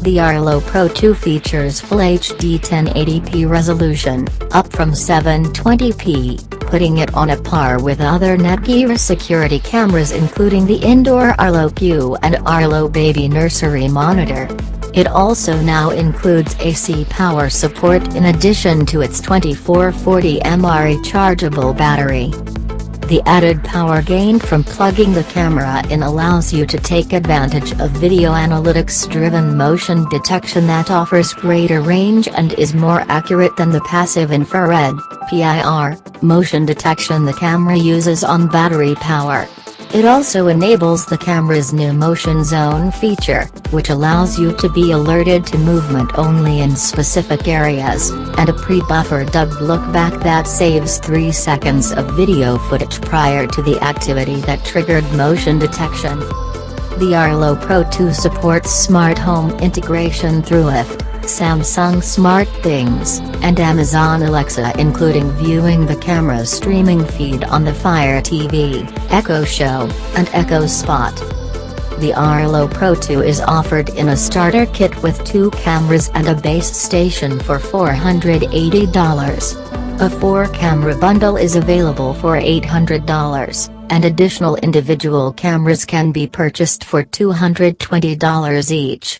The Arlo Pro 2 features Full HD 1080p resolution, up from 720p, putting it on a par with other Netgear security cameras including the indoor Arlo Q and Arlo Baby Nursery monitor. It also now includes AC power support in addition to its 2440 mAh rechargeable battery. The added power gained from plugging the camera in allows you to take advantage of video analytics-driven motion detection that offers greater range and is more accurate than the passive infrared (PIR) motion detection the camera uses on battery power. It also enables the camera's new Motion Zone feature, which allows you to be alerted to movement only in specific areas, and a pre-buffered dubbed look-back that saves 3 seconds of video footage prior to the activity that triggered motion detection. The Arlo Pro 2 supports smart home integration through If, Samsung SmartThings, and Amazon Alexa, including viewing the camera's streaming feed on the Fire TV, Echo Show, and Echo Spot. The Arlo Pro 2 is offered in a starter kit with 2 cameras and a base station for $480. A 4-camera bundle is available for $800, and additional individual cameras can be purchased for $220 each.